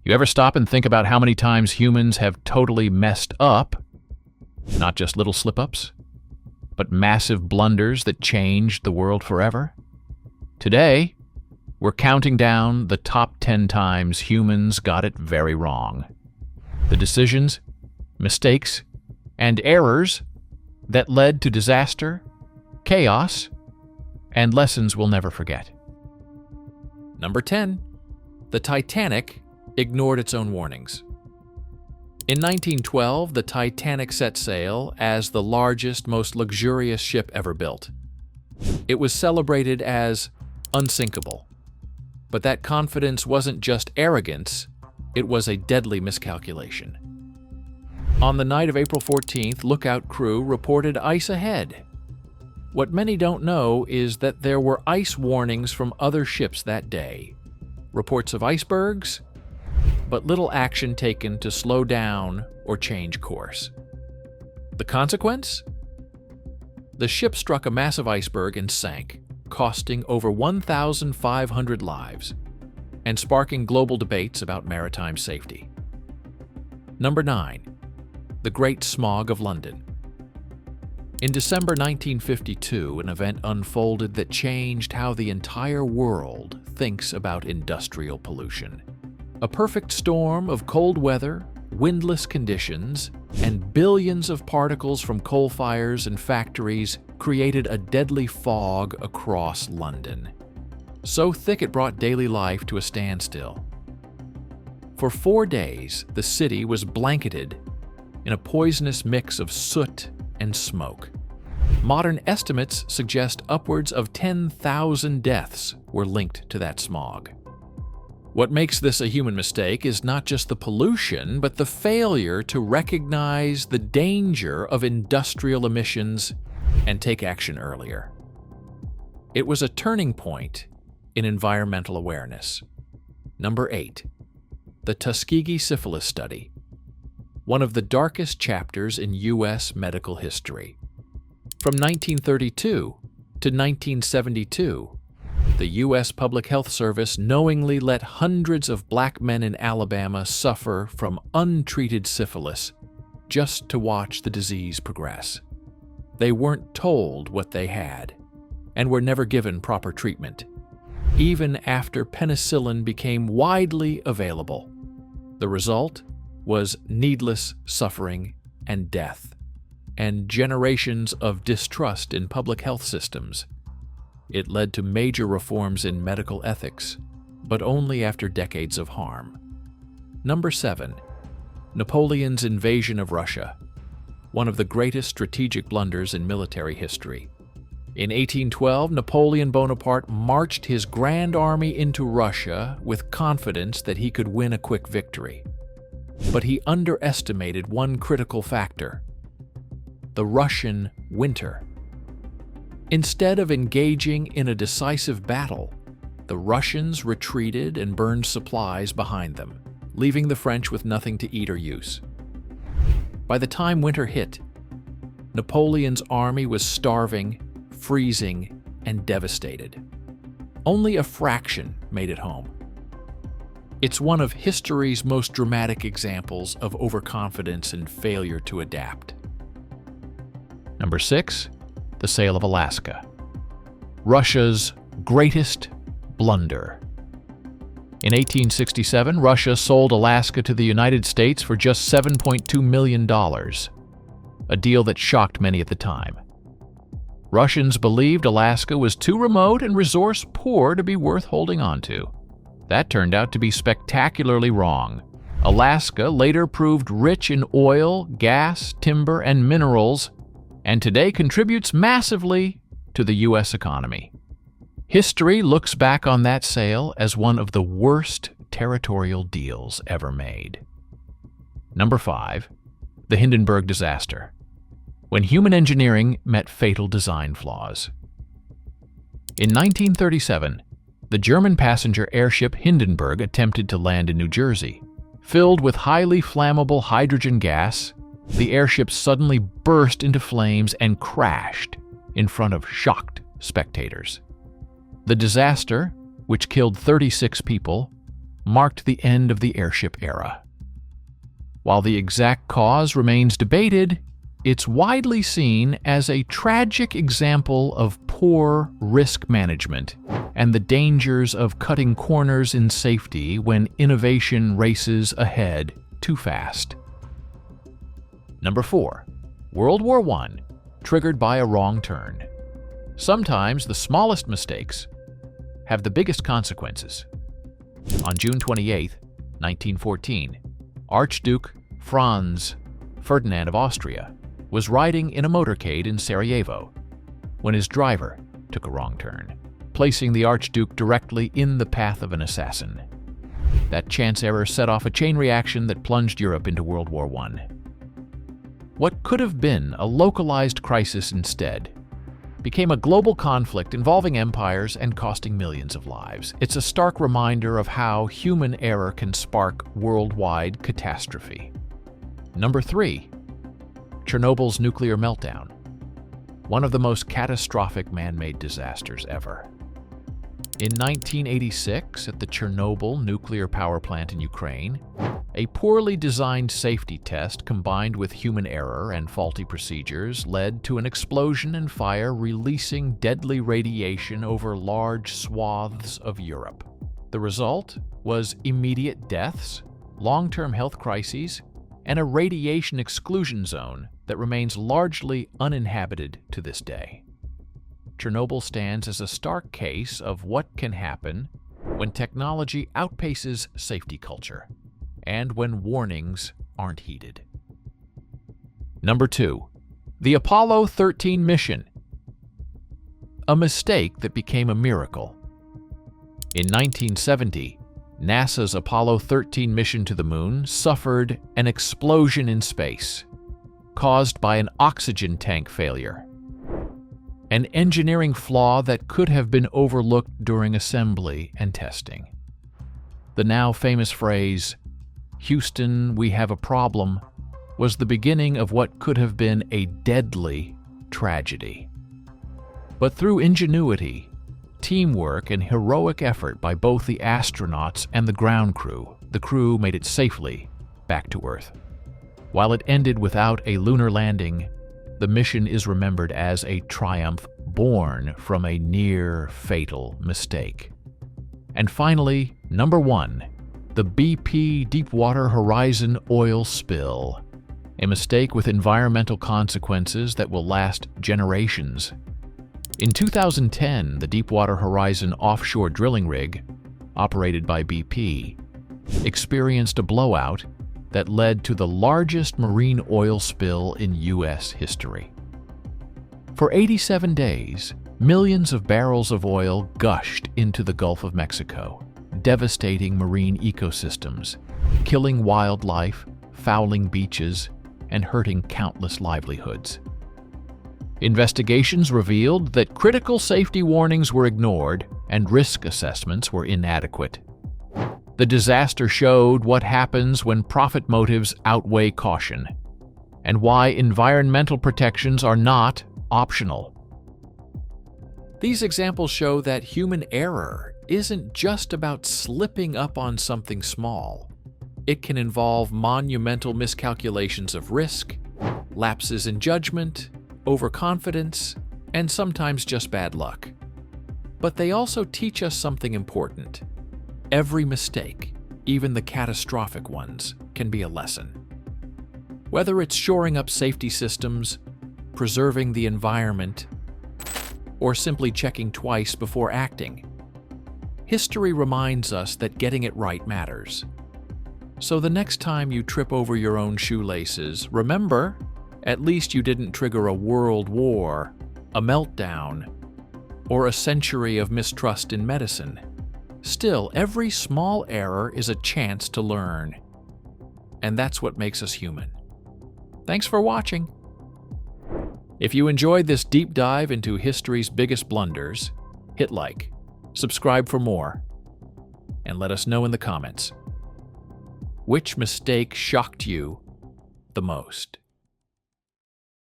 You ever stop and think about how many times humans have totally messed up? Not just little slip-ups, but massive blunders that changed the world forever? Today, we're counting down the top 10 times humans got it very wrong. The decisions, mistakes, and errors that led to disaster, chaos, and lessons we'll never forget. Number 10. The Titanic ignored its own warnings. In 1912, the Titanic set sail as the largest, most luxurious ship ever built. It was celebrated as unsinkable. But that confidence wasn't just arrogance, it was a deadly miscalculation. On the night of April 14th, lookout crew reported ice ahead. What many don't know is that there were ice warnings from other ships that day. Reports of icebergs, but little action taken to slow down or change course. The consequence? The ship struck a massive iceberg and sank, costing over 1,500 lives and sparking global debates about maritime safety. Number 9. The Great Smog of London. In December 1952, an event unfolded that changed how the entire world thinks about industrial pollution. A perfect storm of cold weather, windless conditions, and billions of particles from coal fires and factories created a deadly fog across London. So thick it brought daily life to a standstill. For 4 days, the city was blanketed in a poisonous mix of soot and smoke. Modern estimates suggest upwards of 10,000 deaths were linked to that smog. What makes this a human mistake is not just the pollution, but the failure to recognize the danger of industrial emissions and take action earlier. It was a turning point in environmental awareness. Number 8. The Tuskegee Syphilis Study. One of the darkest chapters in U.S. medical history. From 1932 to 1972, the U.S. Public Health Service knowingly let hundreds of black men in Alabama suffer from untreated syphilis just to watch the disease progress. They weren't told what they had and were never given proper treatment, even after penicillin became widely available. The result was needless suffering and death, and generations of distrust in public health systems. It led to major reforms in medical ethics, but only after decades of harm. Number 7. Napoleon's invasion of Russia. One of the greatest strategic blunders in military history. In 1812, Napoleon Bonaparte marched his grand army into Russia with confidence that he could win a quick victory. But he underestimated one critical factor: the Russian winter. Instead of engaging in a decisive battle, the Russians retreated and burned supplies behind them, leaving the French with nothing to eat or use. By the time winter hit, Napoleon's army was starving, freezing, and devastated. Only a fraction made it home. It's one of history's most dramatic examples of overconfidence and failure to adapt. Number 6. The sale of Alaska. Russia's greatest blunder. In 1867, Russia sold Alaska to the United States for just $7.2 million, a deal that shocked many at the time. Russians believed Alaska was too remote and resource-poor to be worth holding on to. That turned out to be spectacularly wrong. Alaska later proved rich in oil, gas, timber, and minerals, and today contributes massively to the U.S. economy. History looks back on that sale as one of the worst territorial deals ever made. Number 5. The Hindenburg disaster. When human engineering met fatal design flaws. In 1937, the German passenger airship Hindenburg attempted to land in New Jersey. Filled with highly flammable hydrogen gas, the airship suddenly burst into flames and crashed in front of shocked spectators. The disaster, which killed 36 people, marked the end of the airship era. While the exact cause remains debated, it's widely seen as a tragic example of poor risk management and the dangers of cutting corners in safety when innovation races ahead too fast. Number 4. World War I, triggered by a wrong turn. Sometimes the smallest mistakes have the biggest consequences. On June 28, 1914, Archduke Franz Ferdinand of Austria was riding in a motorcade in Sarajevo when his driver took a wrong turn, placing the Archduke directly in the path of an assassin. That chance error set off a chain reaction that plunged Europe into World War I. What could have been a localized crisis instead became a global conflict involving empires and costing millions of lives. It's a stark reminder of how human error can spark worldwide catastrophe. Number 3. Chernobyl's nuclear meltdown, one of the most catastrophic man-made disasters ever. In 1986, at the Chernobyl nuclear power plant in Ukraine, a poorly designed safety test combined with human error and faulty procedures led to an explosion and fire releasing deadly radiation over large swaths of Europe. The result was immediate deaths, long-term health crises, and a radiation exclusion zone that remains largely uninhabited to this day. Chernobyl stands as a stark case of what can happen when technology outpaces safety culture and when warnings aren't heeded. Number 2. The Apollo 13 mission, a mistake that became a miracle. In 1970, NASA's Apollo 13 mission to the moon suffered an explosion in space, caused by an oxygen tank failure, an engineering flaw that could have been overlooked during assembly and testing. The now famous phrase, "Houston, we have a problem," was the beginning of what could have been a deadly tragedy. But through ingenuity, teamwork, and heroic effort by both the astronauts and the ground crew, the crew made it safely back to Earth. While it ended without a lunar landing, the mission is remembered as a triumph born from a near-fatal mistake. And finally, number 1, the BP Deepwater Horizon oil spill, a mistake with environmental consequences that will last generations. In 2010, the Deepwater Horizon offshore drilling rig, operated by BP, experienced a blowout that led to the largest marine oil spill in U.S. history. For 87 days, millions of barrels of oil gushed into the Gulf of Mexico, devastating marine ecosystems, killing wildlife, fouling beaches, and hurting countless livelihoods. Investigations revealed that critical safety warnings were ignored and risk assessments were inadequate. The disaster showed what happens when profit motives outweigh caution, and why environmental protections are not optional. These examples show that human error isn't just about slipping up on something small. It can involve monumental miscalculations of risk, lapses in judgment, overconfidence, and sometimes just bad luck. But they also teach us something important. Every mistake, even the catastrophic ones, can be a lesson. Whether it's shoring up safety systems, preserving the environment, or simply checking twice before acting, history reminds us that getting it right matters. So the next time you trip over your own shoelaces, remember, at least you didn't trigger a world war, a meltdown, or a century of mistrust in medicine. Still, every small error is a chance to learn. And that's what makes us human. Thanks for watching. If you enjoyed this deep dive into history's biggest blunders, hit like, subscribe for more, and let us know in the comments. Which mistake shocked you the most?